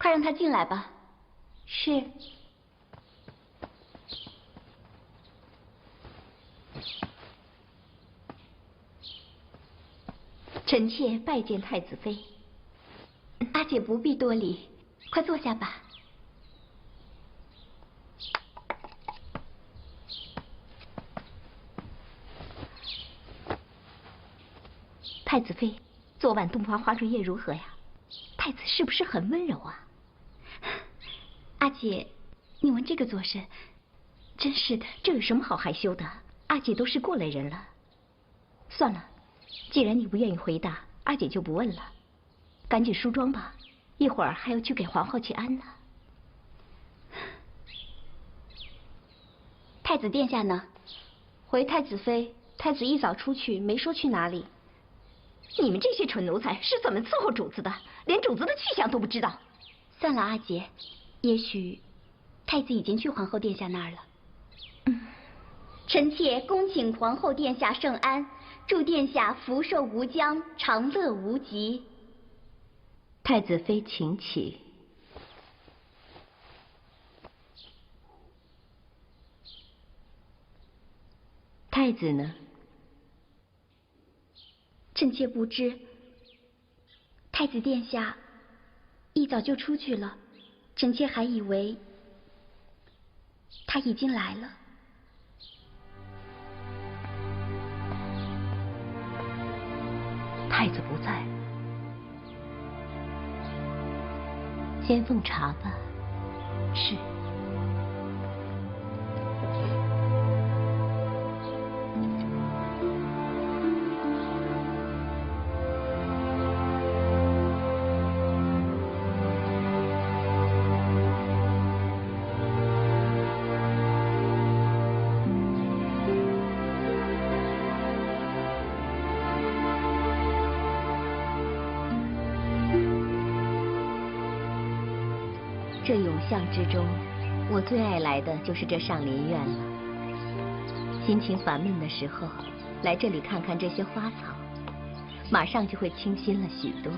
快让他进来吧。是。臣妾拜见太子妃。阿姐不必多礼，快坐下吧。太子妃，昨晚洞房花烛夜如何呀？太子是不是很温柔啊？阿姐，你问这个做甚？真是的，这有什么好害羞的？阿姐都是过来人了。算了，既然你不愿意回答，阿姐就不问了。赶紧梳妆吧，一会儿还要去给皇后请安呢。太子殿下呢？回太子妃，太子一早出去，没说去哪里。你们这些蠢奴才是怎么伺候主子的？连主子的去向都不知道。算了，阿姐，也许太子已经去皇后殿下那儿了。臣妾恭请皇后殿下圣安，祝殿下福寿无疆，长乐无极。太子妃请起。太子呢？臣妾不知。太子殿下一早就出去了，臣妾还以为他已经来了。太子不在，先奉茶吧。是。这永巷之中，我最爱来的就是这上林苑了。心情烦闷的时候，来这里看看这些花草，马上就会清新了许多。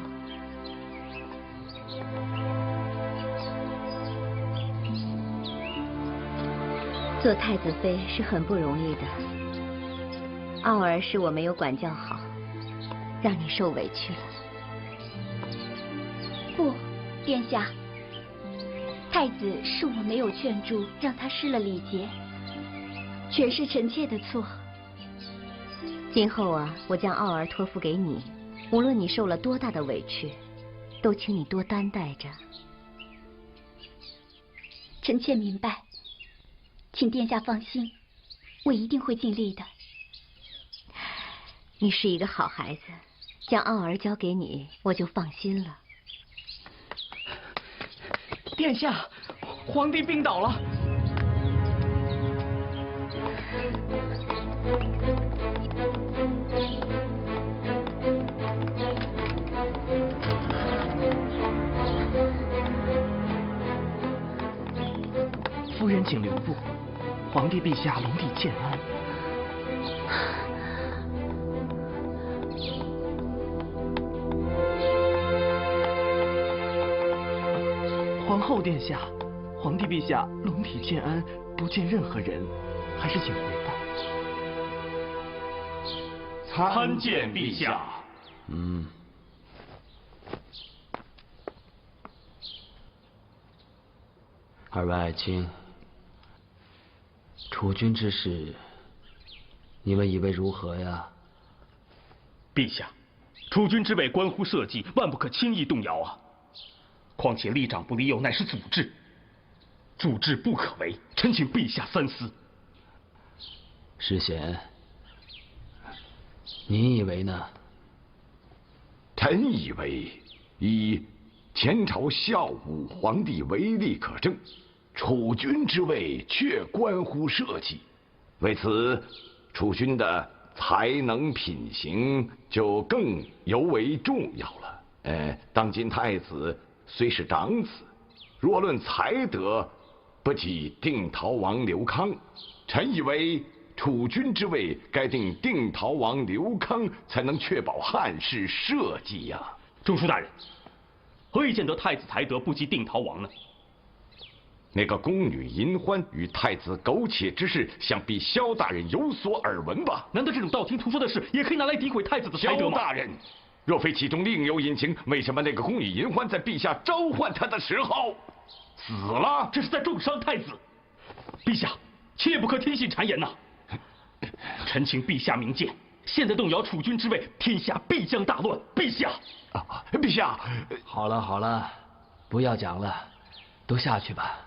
做太子妃是很不容易的，傲儿是我没有管教好，让你受委屈了。不，殿下。太子是我没有劝住，让他失了礼节，全是臣妾的错。今后啊，我将傲儿托付给你，无论你受了多大的委屈，都请你多担待着。臣妾明白，请殿下放心，我一定会尽力的。你是一个好孩子，将傲儿交给你，我就放心了。殿下，皇帝病倒了。夫人请留步，皇帝陛下龙体健安。皇后殿下，皇帝陛下龙体健安，不见任何人，还是请回吧。参见陛下。二位爱卿，储君之事，你们以为如何呀？陛下，储君之位关乎社稷，万不可轻易动摇啊！况且立长不立幼，乃是祖制，主制不可为，臣请陛下三思。世贤，你以为呢？臣以为，以前朝孝武皇帝为例可证，储君之位确关乎社稷，为此，储君的才能品行就更尤为重要了。当今太子虽是长子，若论才德，不及定陶王刘康。臣以为储君之位该定定陶王刘康，才能确保汉室社稷呀。中书大人，何以见得太子才德不及定陶王呢？那个宫女银欢与太子苟且之事，想必萧大人有所耳闻吧？难道这种道听途说的事，也可以拿来诋毁太子的才德吗？萧大人，若非其中另有隐情，为什么那个宫女银欢在陛下召唤她的时候死了？这是在重伤太子。陛下，切不可听信谗言呐！臣请陛下明鉴，现在动摇储君之位，天下必将大乱。陛下，陛下，好了好了，不要讲了，都下去吧。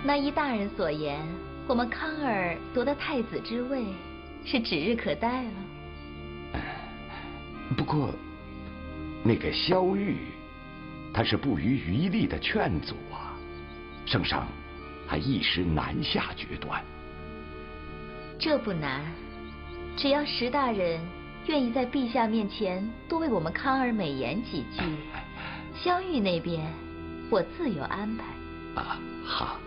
那依大人所言，我们康儿夺得太子之位，是指日可待了。不过，那个萧玉，他是不遗余力的劝阻啊，圣上还一时难下决断。这不难，只要石大人愿意在陛下面前多为我们康儿美言几句，萧玉那边我自有安排。好。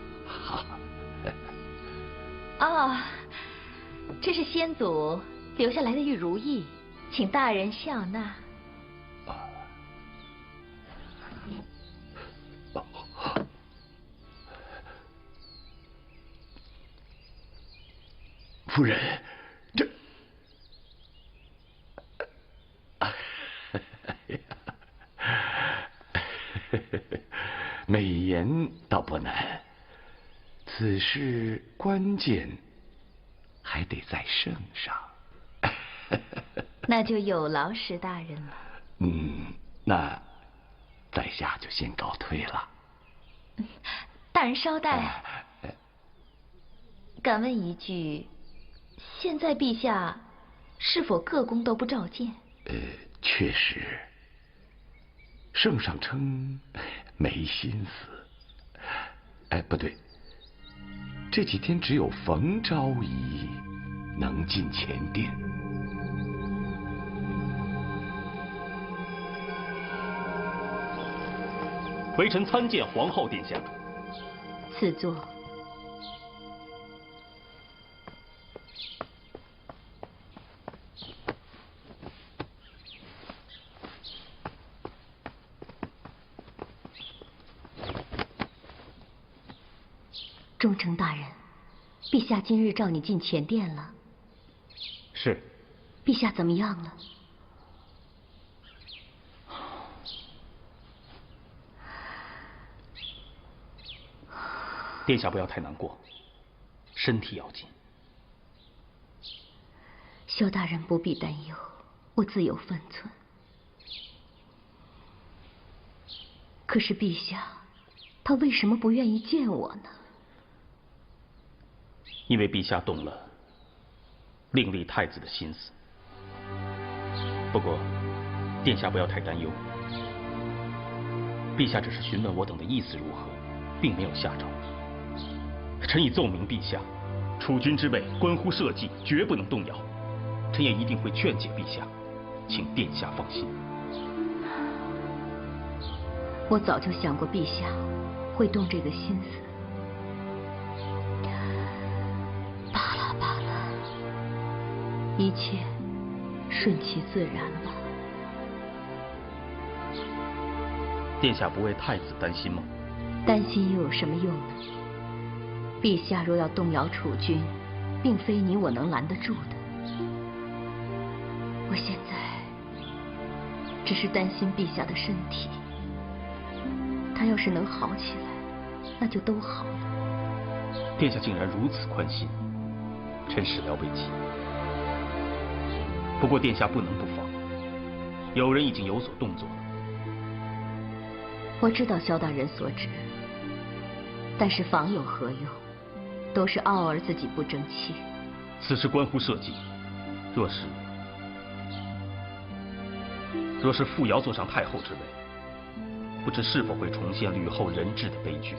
哦，这是先祖留下来的玉如意，请大人笑纳。夫人，这美言倒不难，此事关键还得在圣上。那就有劳石大人了。那在下就先告退了。大人稍待，敢问一句，现在陛下是否各宫都不召见？确实，圣上称没心思。不对，这几天只有冯昭仪能进前殿。微臣参见皇后殿下。赐座。忠诚大人，陛下今日召你进前殿了。是。陛下怎么样了？殿下不要太难过，身体要紧。萧大人不必担忧，我自有分寸。可是陛下，他为什么不愿意见我呢？因为陛下动了另立太子的心思。不过，殿下不要太担忧，陛下只是询问我等的意思如何，并没有下诏。臣已奏明陛下，储君之位关乎社稷，绝不能动摇。臣也一定会劝解陛下，请殿下放心。我早就想过陛下会动这个心思。罢了罢了，一切顺其自然吧。殿下不为太子担心吗？担心又有什么用呢？陛下若要动摇储君，并非你我能拦得住的。我现在只是担心陛下的身体，他要是能好起来，那就都好了。殿下竟然如此宽心，臣始料未及。不过殿下不能不防，有人已经有所动作了。我知道萧大人所指，但是防有何用？都是傲儿自己不争气。此事关乎社稷，若是傅瑶坐上太后之位，不知是否会重现吕后人质的悲剧。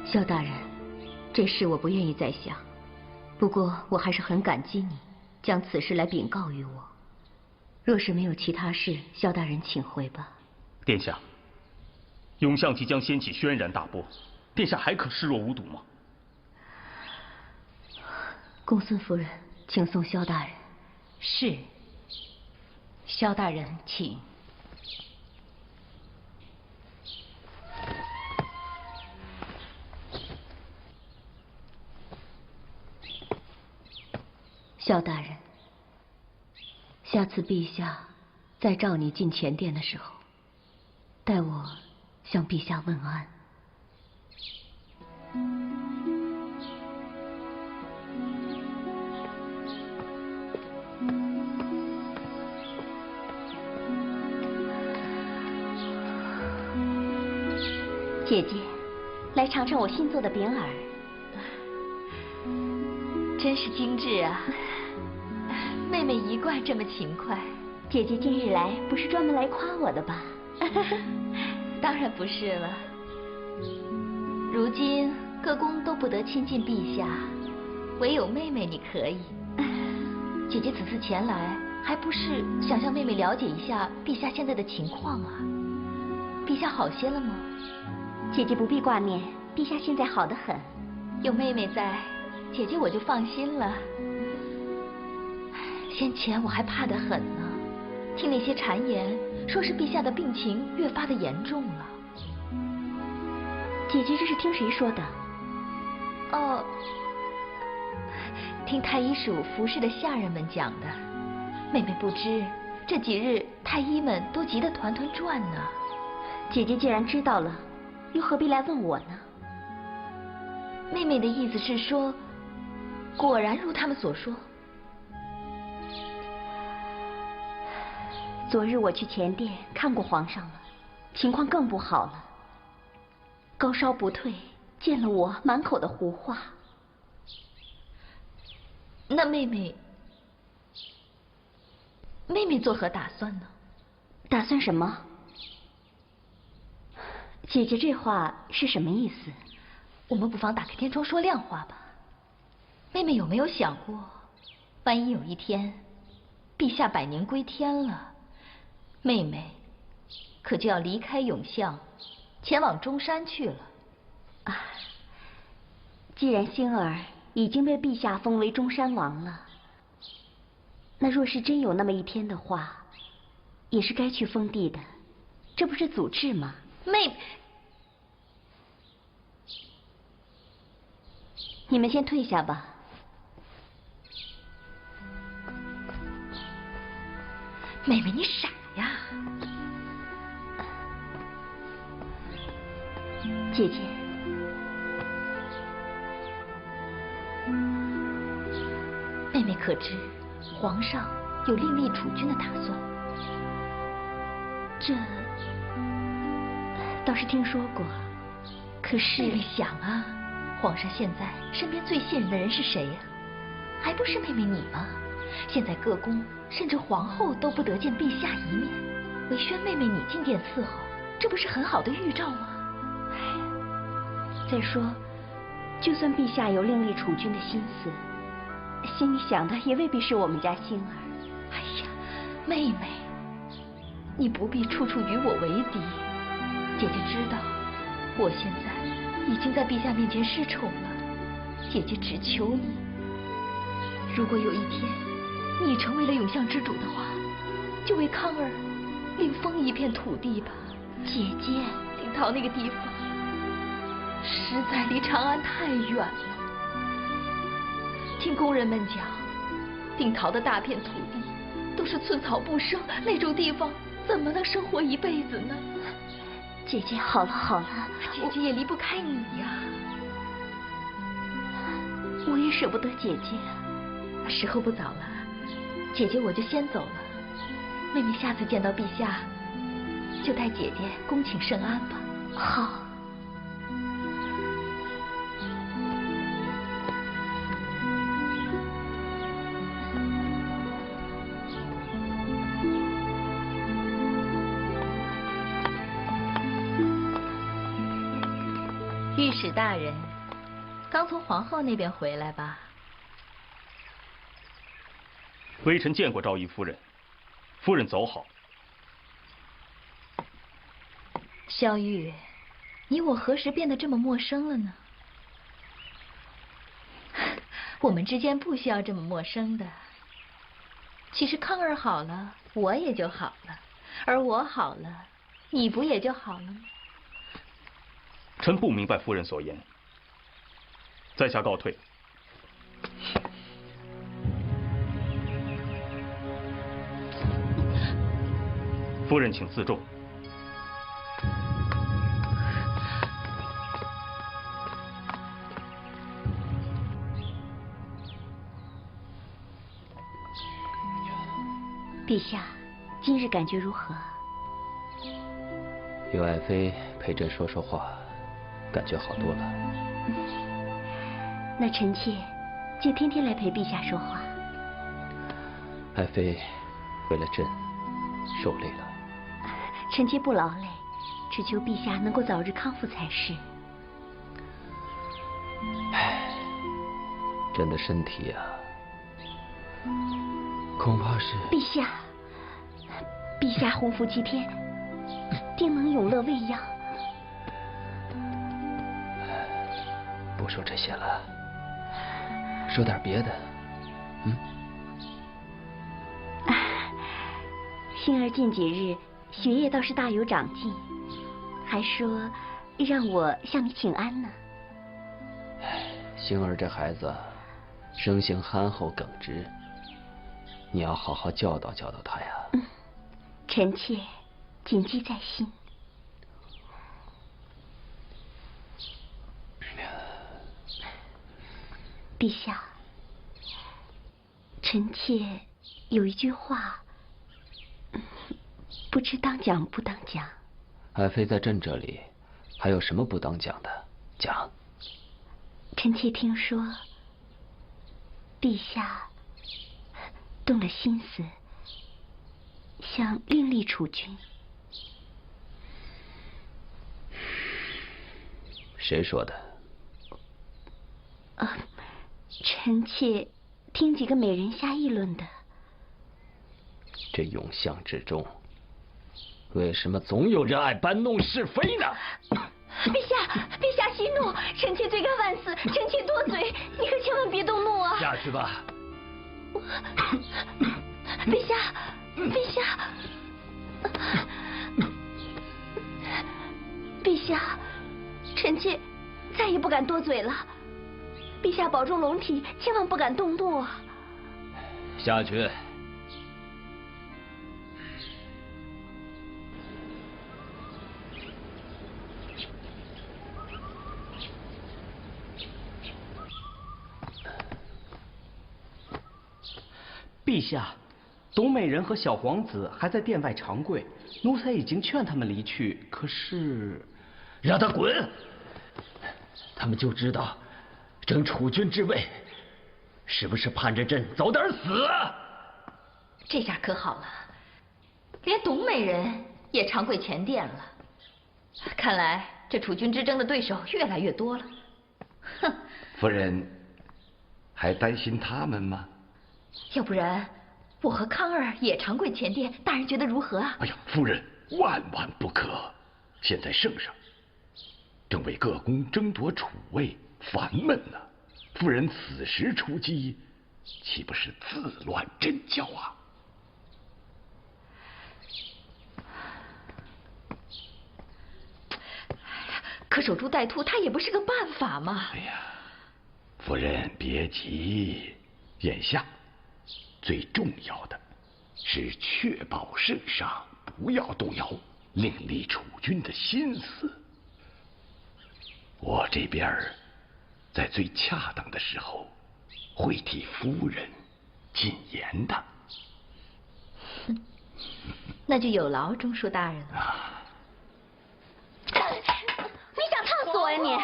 萧大人，这事我不愿意再想。不过我还是很感激你将此事来禀告于我。若是没有其他事，萧大人请回吧。殿下，永相即将掀起轩然大波，殿下还可视若无睹吗？公孙夫人，请送萧大人。是。萧大人，请。萧大人，下次陛下再召你进前殿的时候，代我向陛下问安。姐姐，来尝尝我新做的饼饵。真是精致啊！妹妹一贯这么勤快。姐姐今日来不是专门来夸我的吧？当然不是了。如今各宫都不得亲近陛下，唯有妹妹你可以。姐姐此次前来，还不是想向妹妹了解一下陛下现在的情况啊？陛下好些了吗？姐姐不必挂念，陛下现在好得很。有妹妹在，姐姐我就放心了。先前我还怕得很呢，听那些谗言，说是陛下的病情越发的严重了。姐姐这是听谁说的？哦，听太医署服侍的下人们讲的。妹妹不知，这几日太医们都急得团团转呢。姐姐既然知道了，又何必来问我呢？妹妹的意思是说，果然如他们所说。昨日我去前殿看过皇上了，情况更不好了，高烧不退，见了我满口的胡话。那妹妹作何打算呢？打算什么？姐姐这话是什么意思？我们不妨打开天窗说亮话吧。妹妹有没有想过，万一有一天陛下百年归天了，妹妹可就要离开永巷，前往中山去了。啊，既然星儿已经被陛下封为中山王了，那若是真有那么一天的话，也是该去封地的，这不是祖制吗？妹，你们先退下吧。妹妹，你傻呀！姐姐，妹妹可知皇上有另立储君的打算？这倒是听说过，可是妹妹想啊，皇上现在身边最信任的人是谁呀？还不是妹妹你吗？现在各宫甚至皇后都不得见陛下一面，唯宣妹妹你进殿伺候，这不是很好的预兆吗？再说，就算陛下有另立储君的心思，心里想的也未必是我们家星儿。哎呀，妹妹，你不必处处与我为敌。姐姐知道，我现在已经在陛下面前失宠了。姐姐只求你，如果有一天你成为了永巷之主的话，就为康儿另封一片土地吧。姐姐，定陶那个地方实在离长安太远了。听工人们讲，定陶的大片土地都是寸草不生，那种地方怎么能生活一辈子呢？姐姐，好了好了，姐姐也离不开你呀。我也舍不得姐姐。时候不早了，姐姐我就先走了。妹妹下次见到陛下，就代姐姐恭请圣安吧。好。御史大人，刚从皇后那边回来吧？微臣见过昭仪夫人，夫人走好。萧玉，你我何时变得这么陌生了呢？我们之间不需要这么陌生的。其实康儿好了，我也就好了；而我好了，你不也就好了吗？臣不明白夫人所言，在下告退。夫人请自重。陛下，今日感觉如何？有爱妃陪朕说说话，感觉好多了。那臣妾就天天来陪陛下说话。爱妃为了朕受累了。臣妾不劳累，只求陛下能够早日康复才是。唉，朕的身体呀，恐怕是……陛下洪福齐天，定能永乐未央。不说这些了，说点别的。星儿近几日学业倒是大有长进，还说让我向你请安呢。星儿这孩子生性憨厚耿直，你要好好教导教导他呀。臣妾谨记在心。陛下，臣妾有一句话，不知当讲不当讲。爱妃在朕这里还有什么不当讲的？讲。臣妾听说，陛下动了心思，想另立储君。谁说的？臣妾听几个美人瞎议论的。这永相之中，为什么总有人爱搬弄是非呢？陛下息怒，臣妾罪该万死，臣妾多嘴，你可千万别动怒啊！下去吧。陛下，陛下，臣妾再也不敢多嘴了。陛下保重龙体，千万不敢动怒啊！下去。陛下，董美人和小皇子还在殿外长跪，奴才已经劝他们离去，可是……让他滚！他们就知道争储君之位，是不是盼着朕早点死啊？这下可好了，连董美人也长跪前殿了。看来这储君之争的对手越来越多了。哼！夫人还担心他们吗？要不然我和康儿也长跪前殿，大人觉得如何啊？哎呀，夫人万万不可！现在圣上正为各宫争夺储位烦闷呢，夫人此时出击，岂不是自乱阵脚啊？可守株待兔，它也不是个办法嘛。哎呀，夫人别急，眼下最重要的是确保圣上不要动摇另立储君的心思。我这边在最恰当的时候会替夫人进言的。那就有劳中书大人了。你想烫死我呀你！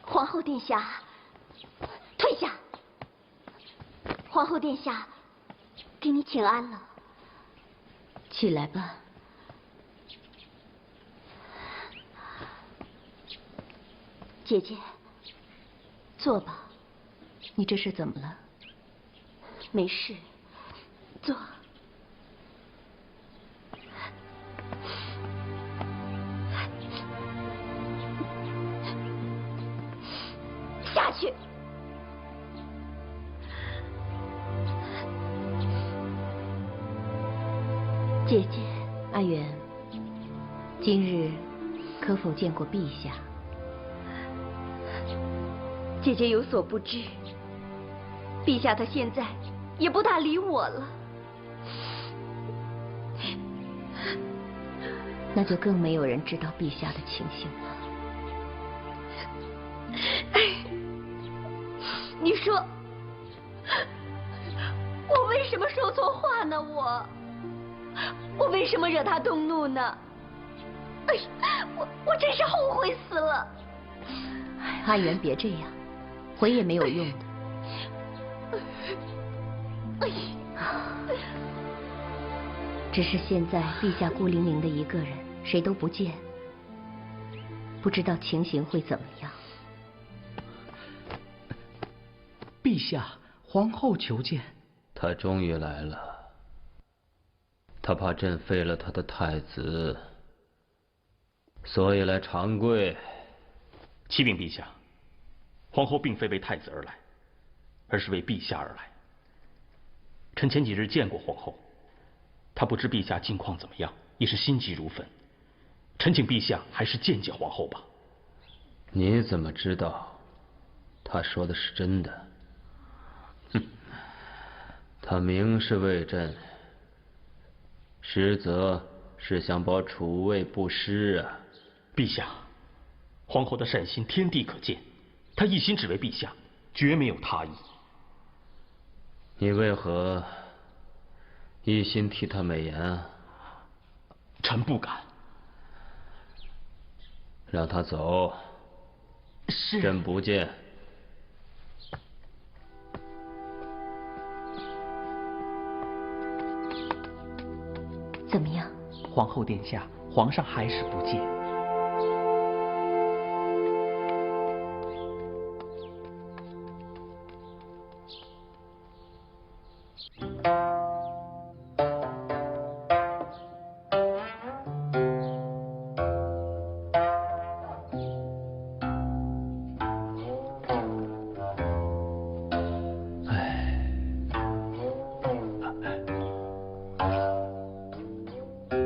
皇后殿下，退下！皇后殿下，给你请安了。起来吧。姐姐，坐吧。你这是怎么了？没事，坐。去。姐姐，阿元，今日可否见过陛下？姐姐有所不知，陛下他现在也不大理我了。那就更没有人知道陛下的情形了。你说，我为什么说错话呢？我为什么惹他动怒呢？哎呀，我真是后悔死了。哎，阿元，别这样，回也没有用的。只是现在陛下孤零零的一个人，谁都不见，不知道情形会怎么样。陛下，皇后求见。他终于来了。他怕朕废了他的太子，所以来长跪。启禀陛下，皇后并非为太子而来，而是为陛下而来。臣前几日见过皇后，她不知陛下近况怎么样，已是心急如焚。臣请陛下还是见见皇后吧。你怎么知道他说的是真的？哼，他明是为朕，实则是想保储位不失啊。陛下，皇后的善心天地可见，她一心只为陛下，绝没有他意。你为何一心替她美颜啊？臣不敢。让她走。是。朕不见。怎么样？皇后殿下，皇上还是不见。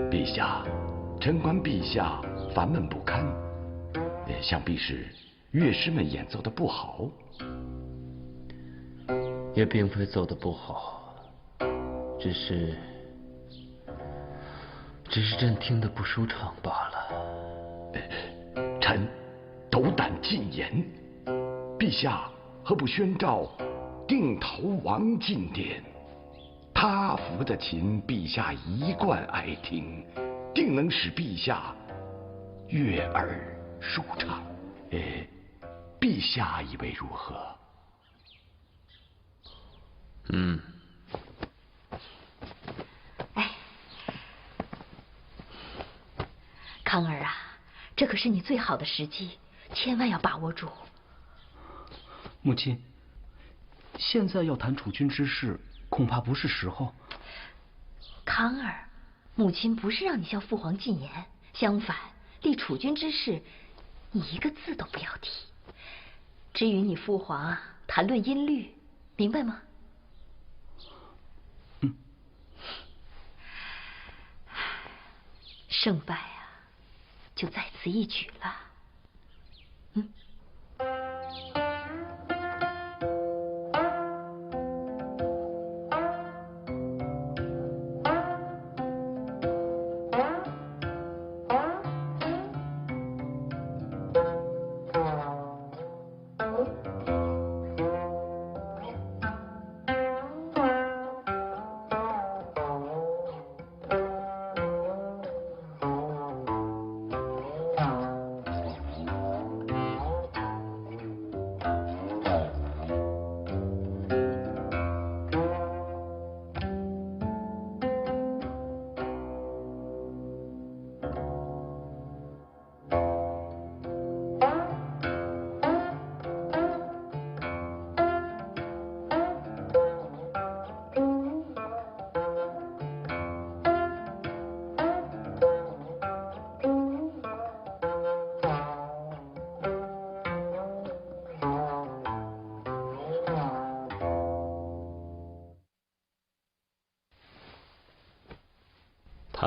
陛下，臣观陛下烦闷不堪，想必是乐师们演奏的不好。也并非奏得不好，只是朕听得不舒畅罢了。臣斗胆进言，陛下何不宣召定陶王进殿？他抚的琴，陛下一贯爱听，定能使陛下悦耳舒畅。陛下以为如何？哎，康儿啊，这可是你最好的时机，千万要把握住。母亲，现在要谈储君之事，恐怕不是时候。康儿，母亲不是让你向父皇进言，相反，立储君之事，你一个字都不要提。至于你父皇啊，谈论音律，明白吗？胜败啊，就在此一举了。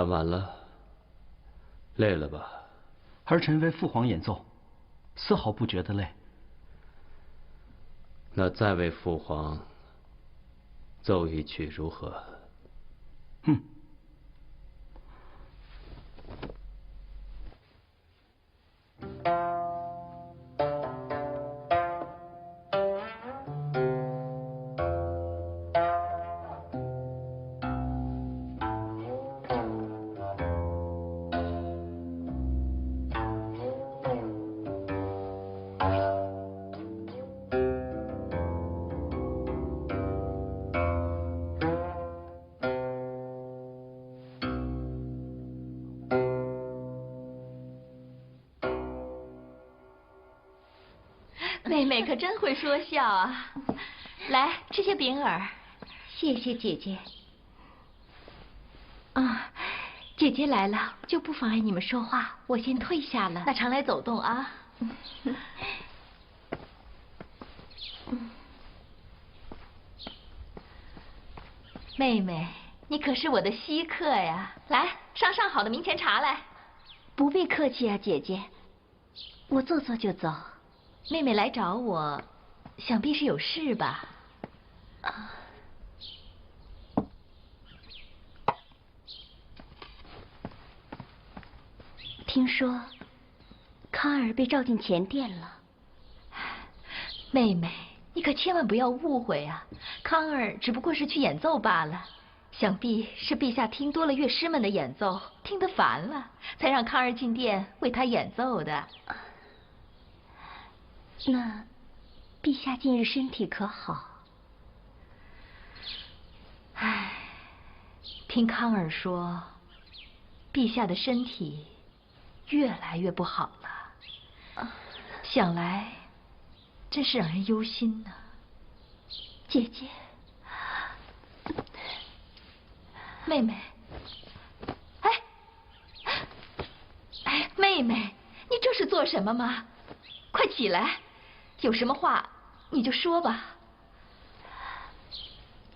看完了，累了吧？儿臣为父皇演奏，丝毫不觉得累。那再为父皇奏一曲如何？嗯。妹妹可真会说笑啊！来，吃些饼饵。谢谢姐姐。啊，姐姐来了就不妨碍你们说话，我先退下了。那常来走动啊。妹妹，你可是我的稀客呀！来，上好的明前茶来。不必客气啊，姐姐，我坐坐就走。妹妹来找我，想必是有事吧？啊，听说康儿被召进前殿了。妹妹，你可千万不要误会啊！康儿只不过是去演奏罢了，想必是陛下听多了乐师们的演奏，听得烦了，才让康儿进殿为他演奏的。那陛下近日身体可好？唉，听康儿说，陛下的身体越来越不好了，想来真是让人忧心呢。姐姐，妹妹，哎，妹妹，你这是做什么吗？快起来！有什么话你就说吧。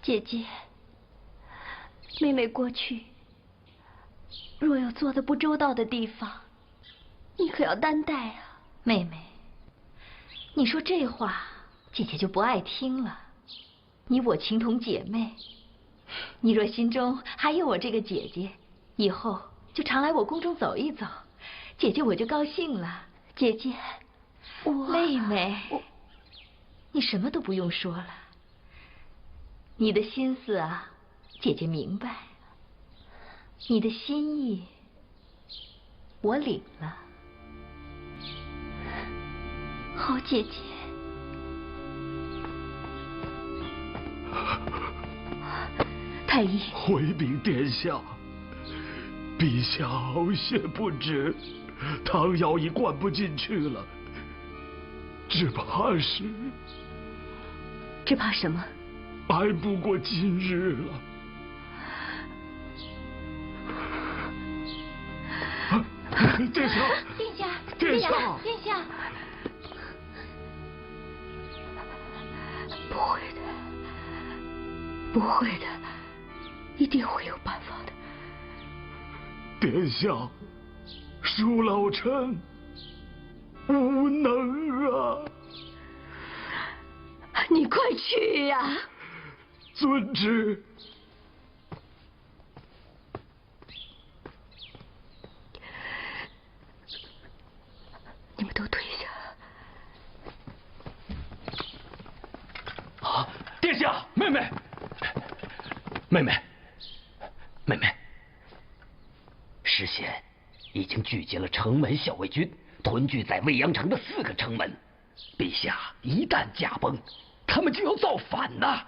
姐姐，妹妹过去若有做得不周到的地方，你可要担待啊。妹妹，你说这话，姐姐就不爱听了。你我情同姐妹，你若心中还有我这个姐姐，以后就常来我宫中走一走，姐姐我就高兴了。姐姐。妹妹，你什么都不用说了。你的心思啊，姐姐明白。你的心意，我领了。好，姐姐。太医，回禀殿下，陛下好些不知，汤药已灌不进去了。只怕什么？挨不过今日了。殿下，殿下，不会的，一定会有办法的。殿下，恕老臣无能啊！你快去呀！遵旨。你们都退下。啊，殿下，妹妹，诗贤已经聚集了城门校尉军，屯聚在未阳城的4个城门。陛下一旦驾崩，他们就要造反呐！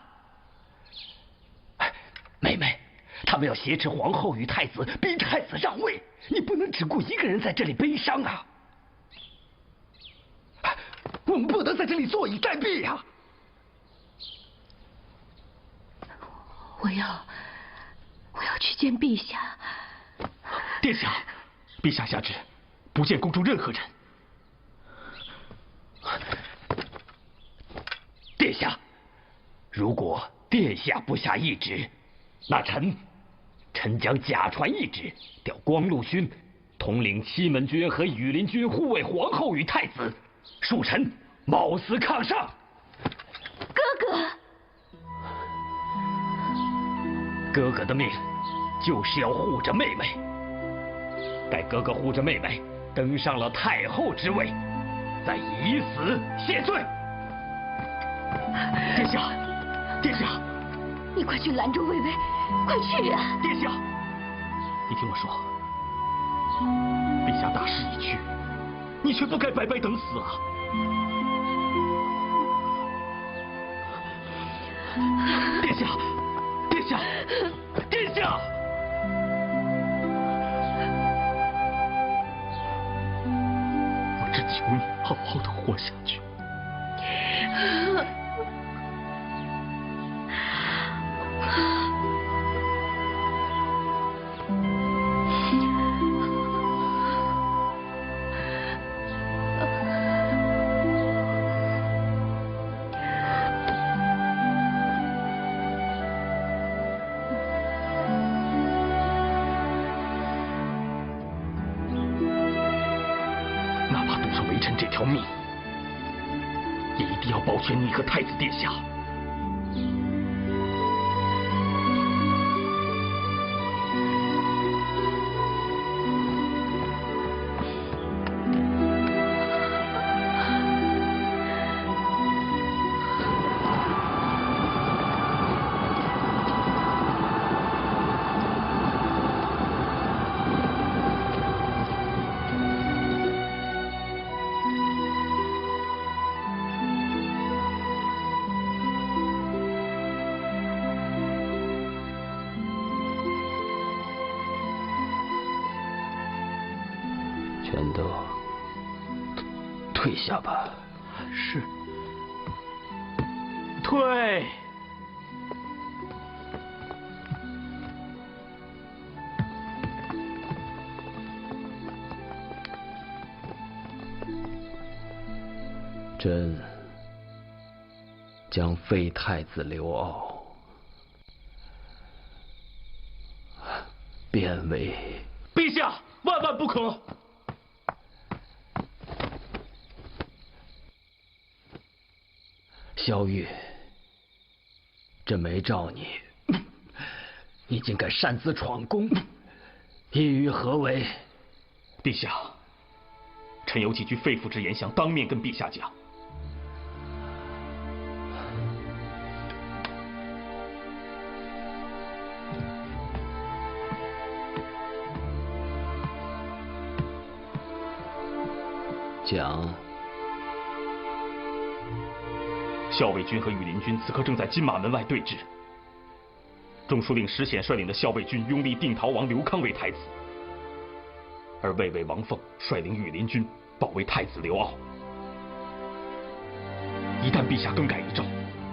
妹妹，他们要挟持皇后与太子，逼太子让位，你不能只顾一个人在这里悲伤啊！我们不能在这里坐以待毙呀！我要去见陛下。殿下，陛下下旨，不见宫中任何人。殿下，如果殿下不下懿旨，那臣臣将假传懿旨，调光禄勋统领西门军和羽林军护卫皇后与太子。恕臣冒死抗上。哥哥，哥哥的命就是要护着妹妹。待哥哥护着妹妹登上了太后之位，再以死谢罪。殿下，殿下，你快去拦住薇薇，快去啊！殿下，你听我说，陛下大势已去，你却不该白白等死啊！殿下，殿下，殿下！我只求你好好的活下去。哪怕赌上微臣这条命，也一定要保全你和太子殿下。全都退下吧。是。退。朕将废太子刘骜，变为陛下，万万不可！萧玉，朕没召你，你竟敢擅自闯宫，意欲何为？陛下，臣有几句肺腑之言想当面跟陛下讲。讲。校尉军和羽林军此刻正在金马门外对峙。中书令石显率领的校尉军拥立定陶王刘康为太子，而卫尉王凤率领羽林军保卫太子刘骜。一旦陛下更改遗诏，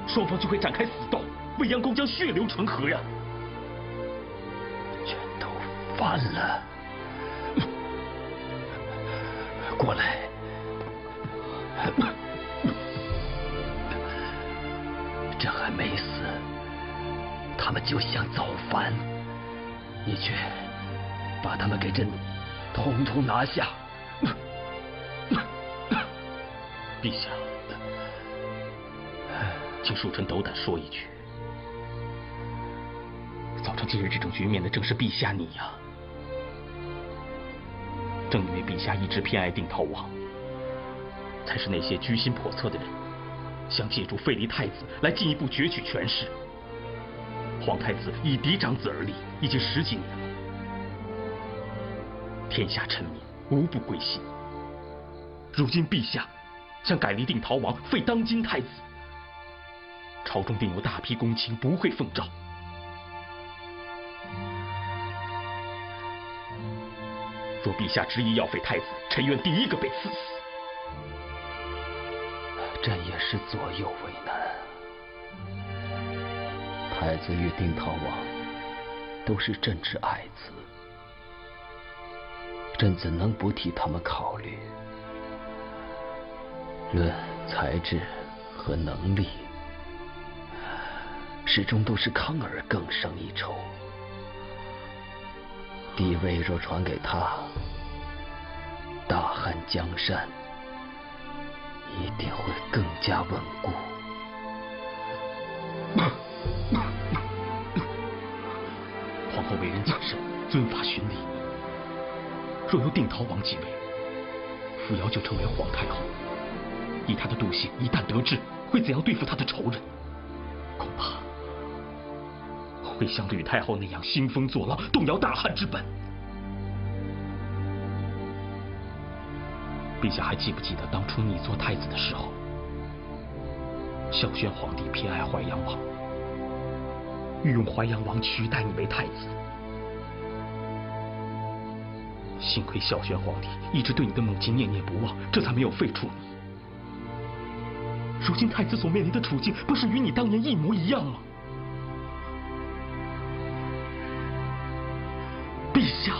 双方就会展开死斗，未央宫将血流成河呀！全都翻了，过来。朕还没死，他们就想造反，你去把他们给朕统统拿下。陛下，请恕臣斗胆说一句，造成今日这种局面的正是陛下你呀！正因为陛下一直偏爱定陶王，才是那些居心叵测的人想借助废立太子来进一步攫取权势。皇太子以嫡长子而立，已经10几年了，天下臣民无不归心。如今陛下想改立定陶王，废当今太子，朝中定有大批公卿不会奉诏。若陛下执意要废太子，臣愿第一个被赐死。朕也是左右为难。太子与定陶王都是朕之爱子，朕怎能不替他们考虑？论才智和能力，始终都是康儿更胜一筹。帝位若传给他，大汉江山一定会更加稳固。皇后为人谨慎，遵法循礼。若由定陶王继位，扶摇就成为皇太后。以他的妒性，一旦得志，会怎样对付他的仇人？恐怕会像吕太后那样兴风作浪，动摇大汉之本。陛下还记不记得当初你做太子的时候，孝宣皇帝偏爱淮阳王，欲用淮阳王取代你为太子。幸亏孝宣皇帝一直对你的母亲念念不忘，这才没有废黜你。如今太子所面临的处境，不是与你当年一模一样吗？陛下。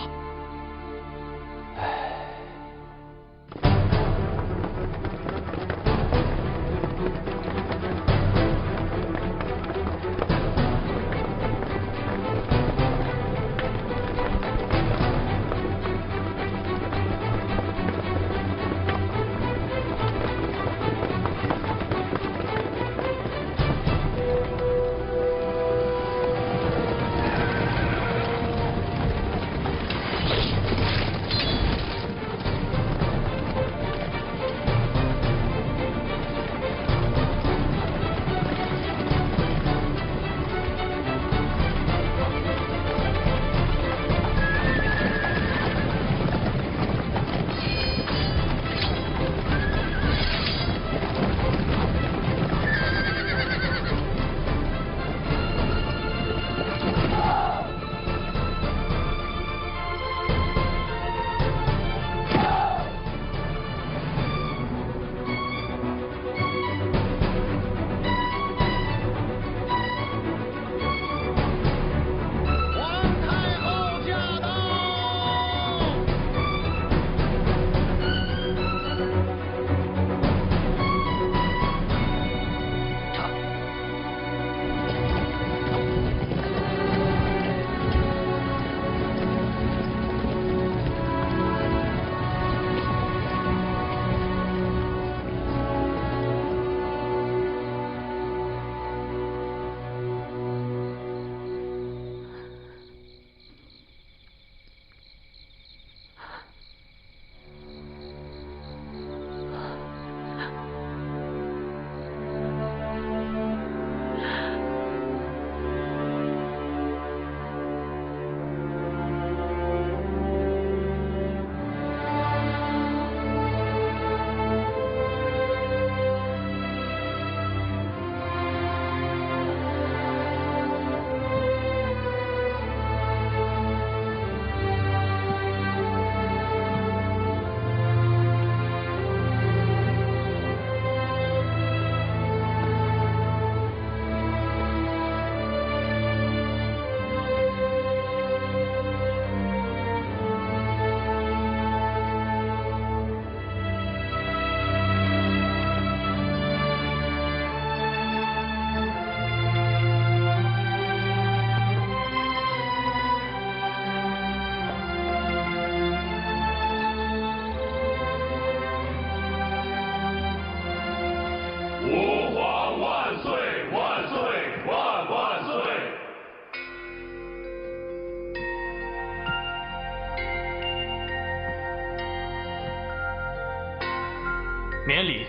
免礼。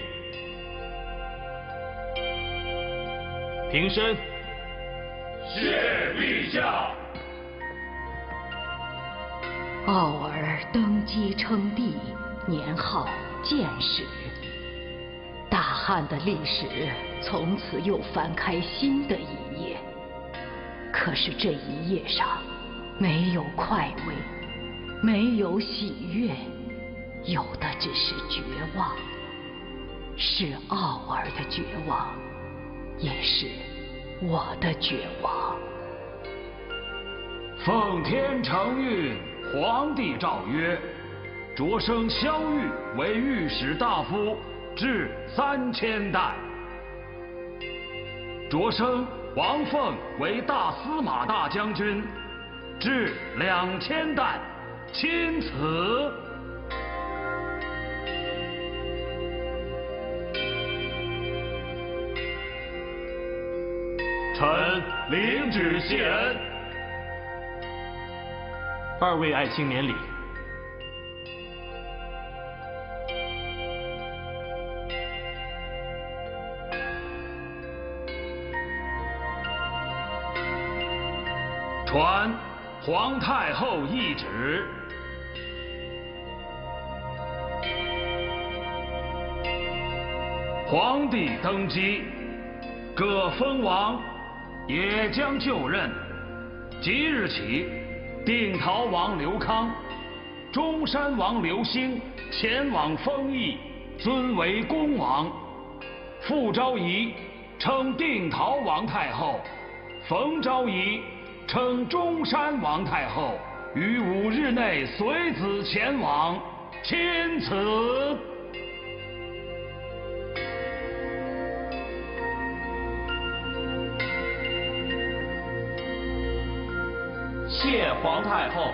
平身。谢陛下。傲儿登基称帝，年号建始。大汉的历史从此又翻开新的一页。可是这一页上没有快慰，没有喜悦，有的只是绝望，是傲儿的绝望，也是我的绝望。奉天承运，皇帝诏曰：擢升萧玉为御史大夫，至3000担；擢升王凤为大司马大将军，至2000担，钦此。臣领旨谢恩。2位爱卿免礼。传皇太后懿旨。皇帝登基，各封王也将就任。即日起，定陶王刘康、中山王刘兴前往封邑，尊为恭王。傅昭仪称定陶王太后，冯昭仪称中山王太后，于5日内随子前往，钦此。谢皇太后。